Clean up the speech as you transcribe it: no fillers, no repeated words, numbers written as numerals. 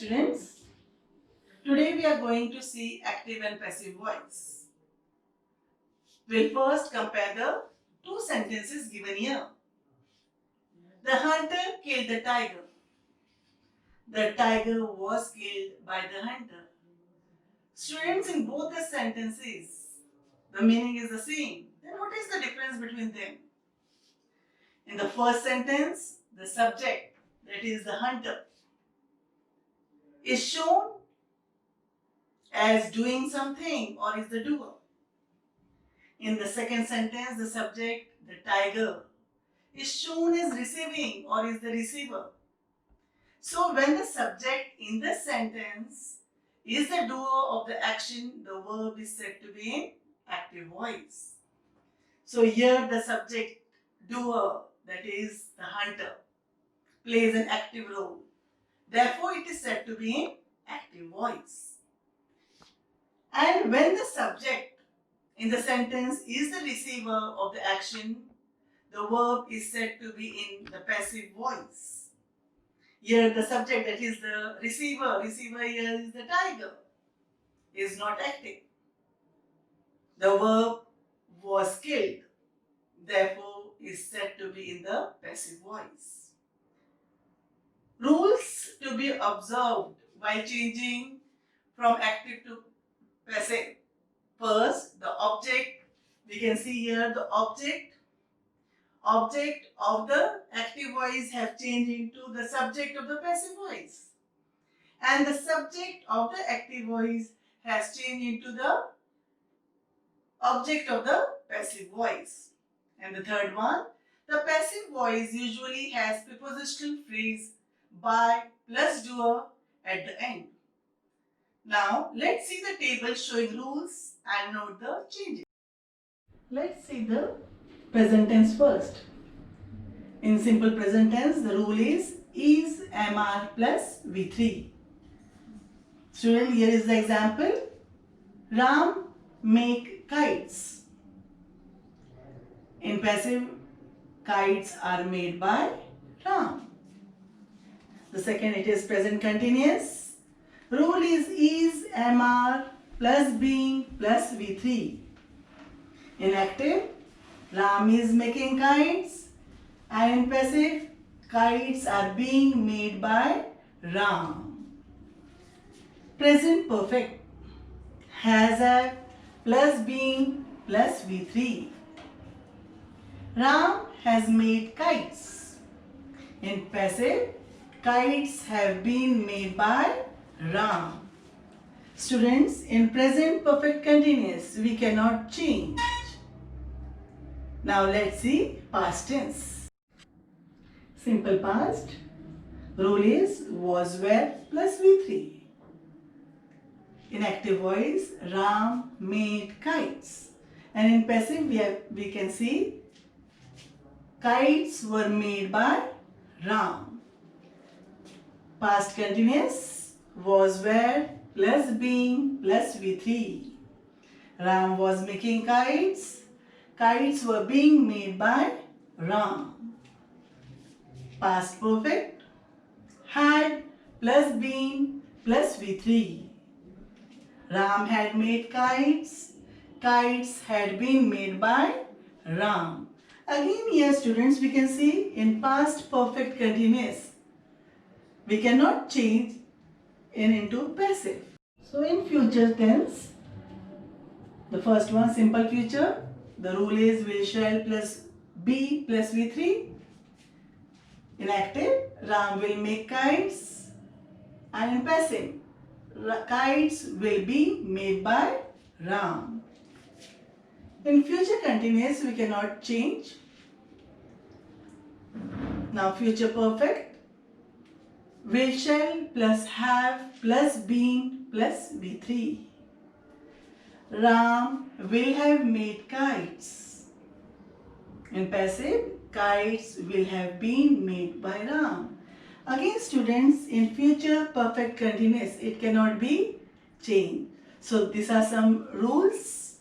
students. Today we are going to see active and passive voice. We'll first compare the two sentences given here. The hunter killed the tiger. The tiger was killed by the hunter. Students, in both the sentences, the meaning is the same. Then what is the difference between them? In the first sentence, the subject, that is the hunter, is shown as doing something or is the doer. In the second sentence, the subject, the tiger, is shown as receiving or is the receiver. So when the subject in the sentence is the doer of the action, the verb is said to be in active voice. So here the subject doer, that is the hunter, plays an active role. Therefore, it is said to be in active voice. And when the subject in the sentence is the receiver of the action, the verb is said to be in the passive voice. Here the subject, that is the receiver here is the tiger, is not acting. The verb was killed, therefore is said to be in the passive voice. Rules to be observed while changing from active to passive. First, the object, we can see here the object of the active voice have changed into the subject of the passive voice. And the subject of the active voice has changed into the object of the passive voice. And the third one, the passive voice usually has prepositional phrase by plus doer at the end. Now, let's see the table showing rules and note the changes. Let's see the present tense first. In simple present tense, the rule is MR plus V3. Student, here is the example. Ram make kites. In passive, kites are made by Ram. The second, it is present continuous. Rule is MR plus being plus V3. In active, Ram is making kites, and in passive, kites are being made by Ram. Present perfect, has a plus being plus V3. Ram has made kites. In passive, kites have been made by Ram. Students, in present perfect continuous, we cannot change. Now let's see past tense. Simple past, rule is was were plus V3. In active voice, Ram made kites. And in passive, we can see kites were made by Ram. Past continuous, was were plus being plus V3. Ram was making kites. Kites were being made by Ram. Past perfect, had plus been plus V3. Ram had made kites. Kites had been made by Ram. Again here students, we can see in past perfect continuous, we cannot change into passive. So in future tense, the first one, simple future, the rule is will shall plus be plus V3. In active, Ram will make kites, and in passive, kites will be made by Ram. In future continuous, we cannot change. Now future perfect, will shall plus have plus been plus V3. Ram will have made kites. In passive, kites will have been made by Ram. Again students, in future perfect continuous, it cannot be changed. So these are some rules